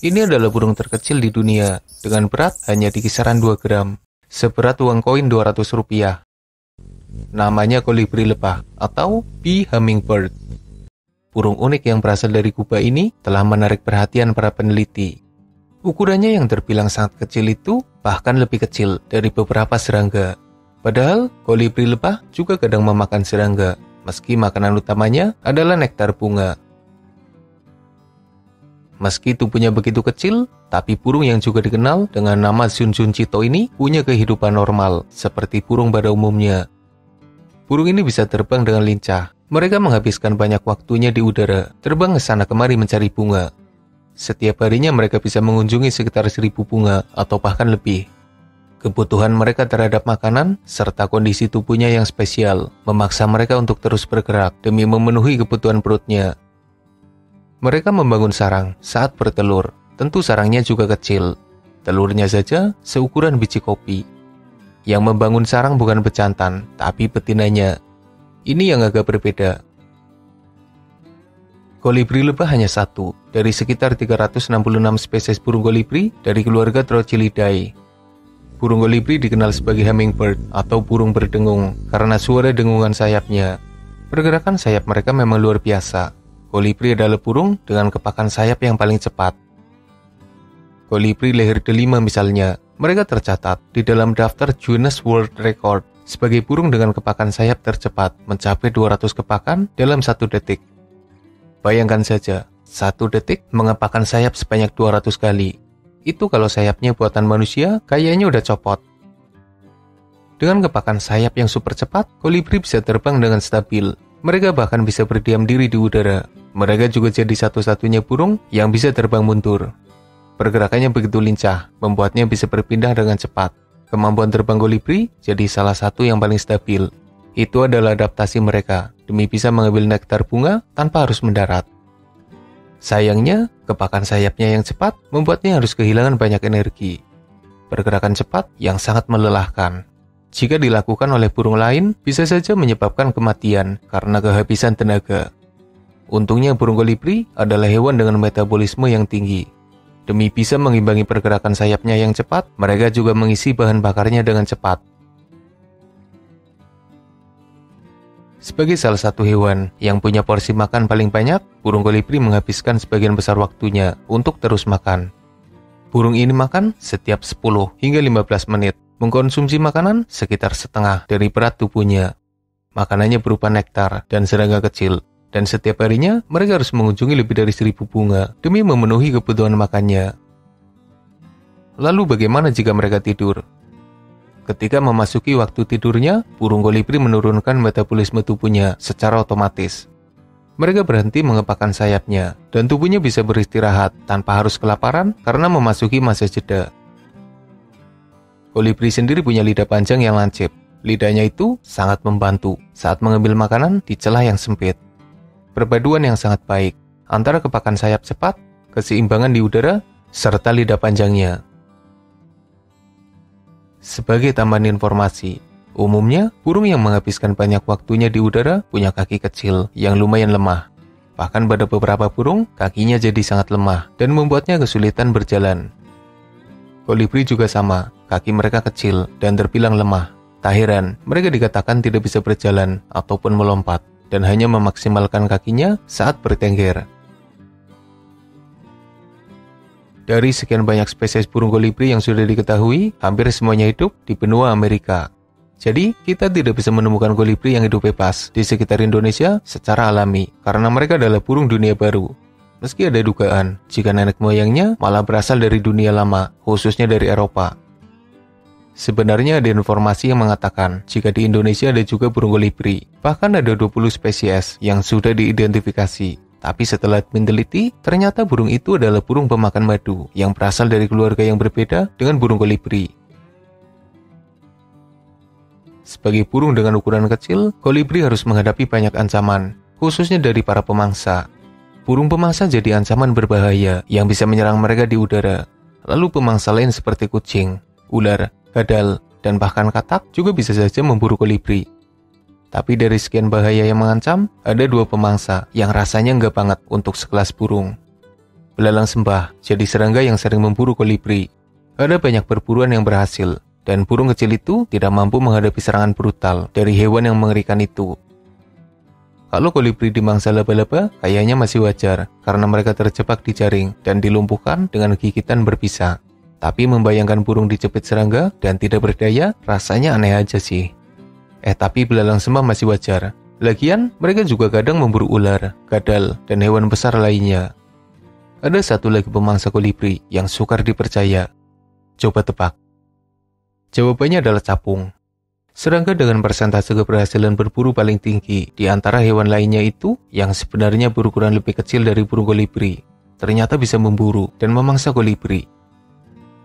Ini adalah burung terkecil di dunia, dengan berat hanya di kisaran 2 gram, seberat uang koin 200 rupiah. Namanya kolibri lebah atau bee hummingbird. Burung unik yang berasal dari Kuba ini telah menarik perhatian para peneliti. Ukurannya yang terbilang sangat kecil itu bahkan lebih kecil dari beberapa serangga. Padahal kolibri lebah juga kadang memakan serangga, meski makanan utamanya adalah nektar bunga. Meski tubuhnya begitu kecil, tapi burung yang juga dikenal dengan nama Zunzun Cito ini punya kehidupan normal, seperti burung pada umumnya. Burung ini bisa terbang dengan lincah. Mereka menghabiskan banyak waktunya di udara, terbang ke sana kemari mencari bunga. Setiap harinya mereka bisa mengunjungi sekitar 1000 bunga atau bahkan lebih. Kebutuhan mereka terhadap makanan serta kondisi tubuhnya yang spesial memaksa mereka untuk terus bergerak demi memenuhi kebutuhan perutnya. Mereka membangun sarang saat bertelur. Tentu sarangnya juga kecil. Telurnya saja seukuran biji kopi. Yang membangun sarang bukan bejantan, tapi betinanya. Ini yang agak berbeda. Kolibri lebah hanya satu dari sekitar 366 spesies burung kolibri dari keluarga Trochilidae. Burung kolibri dikenal sebagai hummingbird atau burung berdengung karena suara dengungan sayapnya. Pergerakan sayap mereka memang luar biasa. Kolibri adalah burung dengan kepakan sayap yang paling cepat. Kolibri leher delima misalnya, mereka tercatat di dalam daftar Guinness World Record sebagai burung dengan kepakan sayap tercepat mencapai 200 kepakan dalam 1 detik. Bayangkan saja, 1 detik mengepakkan sayap sebanyak 200 kali. Itu kalau sayapnya buatan manusia, kayaknya udah copot. Dengan kepakan sayap yang super cepat, kolibri bisa terbang dengan stabil. Mereka bahkan bisa berdiam diri di udara. Mereka juga jadi satu-satunya burung yang bisa terbang mundur. Pergerakannya begitu lincah, membuatnya bisa berpindah dengan cepat. Kemampuan terbang kolibri jadi salah satu yang paling stabil. Itu adalah adaptasi mereka demi bisa mengambil nektar bunga tanpa harus mendarat. Sayangnya, kepakan sayapnya yang cepat membuatnya harus kehilangan banyak energi. Pergerakan cepat yang sangat melelahkan. Jika dilakukan oleh burung lain, bisa saja menyebabkan kematian karena kehabisan tenaga. Untungnya burung kolibri adalah hewan dengan metabolisme yang tinggi. Demi bisa mengimbangi pergerakan sayapnya yang cepat, mereka juga mengisi bahan bakarnya dengan cepat. Sebagai salah satu hewan yang punya porsi makan paling banyak, burung kolibri menghabiskan sebagian besar waktunya untuk terus makan. Burung ini makan setiap 10 hingga 15 menit, mengkonsumsi makanan sekitar setengah dari berat tubuhnya. Makanannya berupa nektar dan serangga kecil, dan setiap harinya mereka harus mengunjungi lebih dari 1000 bunga demi memenuhi kebutuhan makannya. Lalu bagaimana jika mereka tidur? Ketika memasuki waktu tidurnya, burung kolibri menurunkan metabolisme tubuhnya secara otomatis. Mereka berhenti mengepakkan sayapnya, dan tubuhnya bisa beristirahat tanpa harus kelaparan karena memasuki masa jeda. Kolibri sendiri punya lidah panjang yang lancip. Lidahnya itu sangat membantu saat mengambil makanan di celah yang sempit. Perpaduan yang sangat baik antara kepakan sayap cepat, keseimbangan di udara, serta lidah panjangnya. Sebagai tambahan informasi, umumnya burung yang menghabiskan banyak waktunya di udara punya kaki kecil yang lumayan lemah. Bahkan pada beberapa burung, kakinya jadi sangat lemah dan membuatnya kesulitan berjalan. Kolibri juga sama, kaki mereka kecil dan terbilang lemah. Tak heran, mereka dikatakan tidak bisa berjalan ataupun melompat, dan hanya memaksimalkan kakinya saat bertengger. Dari sekian banyak spesies burung kolibri yang sudah diketahui, hampir semuanya hidup di benua Amerika. Jadi, kita tidak bisa menemukan kolibri yang hidup bebas di sekitar Indonesia secara alami, karena mereka adalah burung dunia baru. Meski ada dugaan, jika nenek moyangnya malah berasal dari dunia lama, khususnya dari Eropa. Sebenarnya ada informasi yang mengatakan jika di Indonesia ada juga burung kolibri. Bahkan ada 20 spesies yang sudah diidentifikasi. Tapi setelah meneliti, ternyata burung itu adalah burung pemakan madu yang berasal dari keluarga yang berbeda dengan burung kolibri. Sebagai burung dengan ukuran kecil, kolibri harus menghadapi banyak ancaman, khususnya dari para pemangsa. Burung pemangsa jadi ancaman berbahaya yang bisa menyerang mereka di udara. Lalu pemangsa lain seperti kucing, ular, kadal, dan bahkan katak juga bisa saja memburu kolibri. Tapi dari sekian bahaya yang mengancam, ada 2 pemangsa yang rasanya enggak banget untuk sekelas burung. Belalang sembah jadi serangga yang sering memburu kolibri. Ada banyak perburuan yang berhasil, dan burung kecil itu tidak mampu menghadapi serangan brutal dari hewan yang mengerikan itu. Kalau kolibri dimangsa laba-laba, kayaknya masih wajar karena mereka terjebak di jaring dan dilumpuhkan dengan gigitan berbisa. Tapi membayangkan burung dijepit serangga dan tidak berdaya, rasanya aneh aja sih. Tapi belalang sembah masih wajar. Lagian, mereka juga kadang memburu ular, kadal, dan hewan besar lainnya. Ada satu lagi pemangsa kolibri yang sukar dipercaya. Coba tebak. Jawabannya adalah capung. Serangga dengan persentase keberhasilan berburu paling tinggi di antara hewan lainnya itu yang sebenarnya berukuran lebih kecil dari burung kolibri, ternyata bisa memburu dan memangsa kolibri.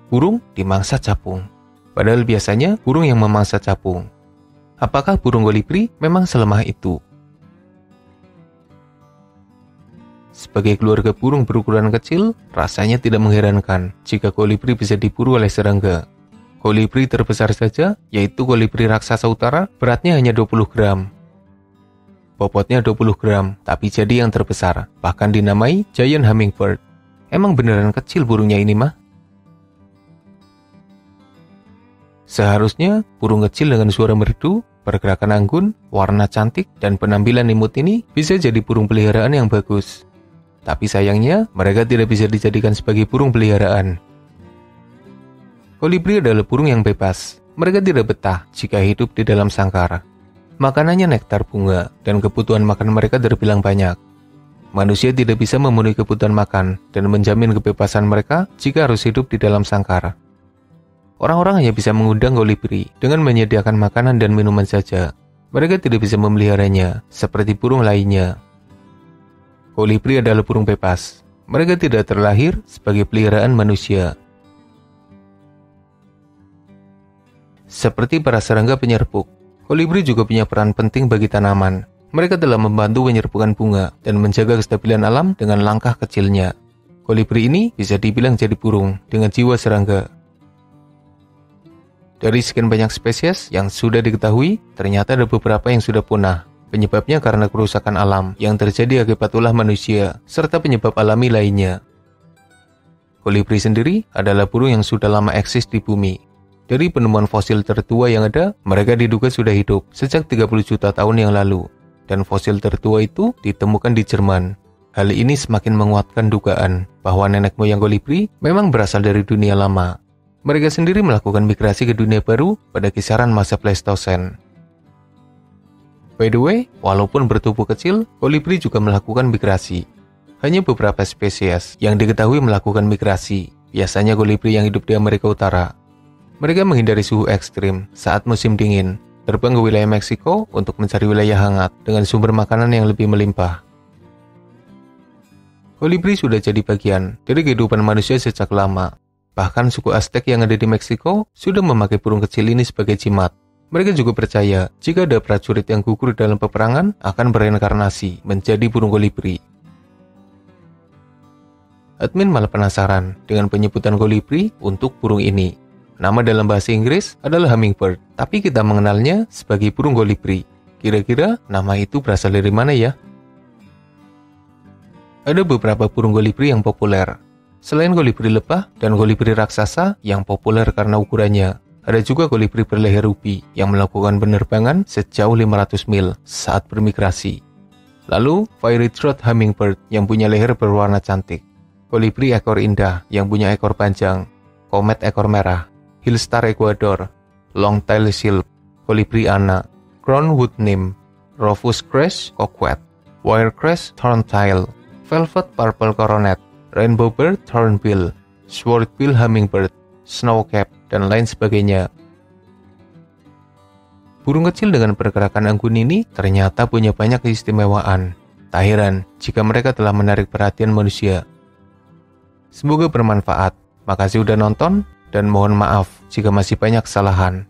Burung dimangsa capung. Padahal biasanya burung yang memangsa capung. Apakah burung kolibri memang selemah itu? Sebagai keluarga burung berukuran kecil, rasanya tidak mengherankan jika kolibri bisa diburu oleh serangga. Kolibri terbesar saja, yaitu kolibri raksasa utara, beratnya hanya 20 gram. Bobotnya 20 gram, tapi jadi yang terbesar, bahkan dinamai Giant Hummingbird. Emang beneran kecil burungnya ini mah? Seharusnya burung kecil dengan suara merdu, pergerakan anggun, warna cantik, dan penampilan imut ini bisa jadi burung peliharaan yang bagus. Tapi sayangnya, mereka tidak bisa dijadikan sebagai burung peliharaan. Kolibri adalah burung yang bebas. Mereka tidak betah jika hidup di dalam sangkar. Makanannya nektar bunga, dan kebutuhan makan mereka terbilang banyak. Manusia tidak bisa memenuhi kebutuhan makan dan menjamin kebebasan mereka jika harus hidup di dalam sangkar. Orang-orang hanya bisa mengundang kolibri dengan menyediakan makanan dan minuman saja. Mereka tidak bisa memeliharanya, seperti burung lainnya. Kolibri adalah burung bebas. Mereka tidak terlahir sebagai peliharaan manusia. Seperti para serangga penyerbuk, kolibri juga punya peran penting bagi tanaman. Mereka telah membantu penyerbukan bunga dan menjaga kestabilan alam dengan langkah kecilnya. Kolibri ini bisa dibilang jadi burung dengan jiwa serangga. Dari sekian banyak spesies yang sudah diketahui, ternyata ada beberapa yang sudah punah. Penyebabnya karena kerusakan alam yang terjadi akibat ulah manusia, serta penyebab alami lainnya. Kolibri sendiri adalah burung yang sudah lama eksis di bumi. Dari penemuan fosil tertua yang ada, mereka diduga sudah hidup sejak 30 juta tahun yang lalu. Dan fosil tertua itu ditemukan di Jerman. Hal ini semakin menguatkan dugaan bahwa nenek moyang kolibri memang berasal dari dunia lama. Mereka sendiri melakukan migrasi ke dunia baru pada kisaran masa Pleistosen. By the way, walaupun bertubuh kecil, kolibri juga melakukan migrasi. Hanya beberapa spesies yang diketahui melakukan migrasi, biasanya kolibri yang hidup di Amerika Utara. Mereka menghindari suhu ekstrim saat musim dingin, terbang ke wilayah Meksiko untuk mencari wilayah hangat dengan sumber makanan yang lebih melimpah. Kolibri sudah jadi bagian dari kehidupan manusia sejak lama. Bahkan suku Aztec yang ada di Meksiko sudah memakai burung kecil ini sebagai jimat. Mereka juga percaya jika ada prajurit yang gugur dalam peperangan akan bereinkarnasi menjadi burung kolibri. Admin malah penasaran dengan penyebutan kolibri untuk burung ini. Nama dalam bahasa Inggris adalah hummingbird, tapi kita mengenalnya sebagai burung kolibri. Kira-kira nama itu berasal dari mana ya? Ada beberapa burung kolibri yang populer. Selain kolibri lebah dan kolibri raksasa yang populer karena ukurannya, ada juga kolibri berleher rubi yang melakukan penerbangan sejauh 500 mil saat bermigrasi. Lalu, fiery-throat hummingbird yang punya leher berwarna cantik. Kolibri ekor indah yang punya ekor panjang. Komet ekor merah. Hill Star Ecuador, Long-tailed Silk, Kolibri Ana, Crownwood Nymph, Rufous Crest Coquette, Wirecrest Thorntail, Velvet Purple Coronet, Rainbow Bird Thornbill, Swordbill Hummingbird, Snowcap, dan lain sebagainya. Burung kecil dengan pergerakan anggun ini ternyata punya banyak keistimewaan. Tak heran jika mereka telah menarik perhatian manusia. Semoga bermanfaat. Makasih udah nonton. Dan mohon maaf jika masih banyak kesalahan.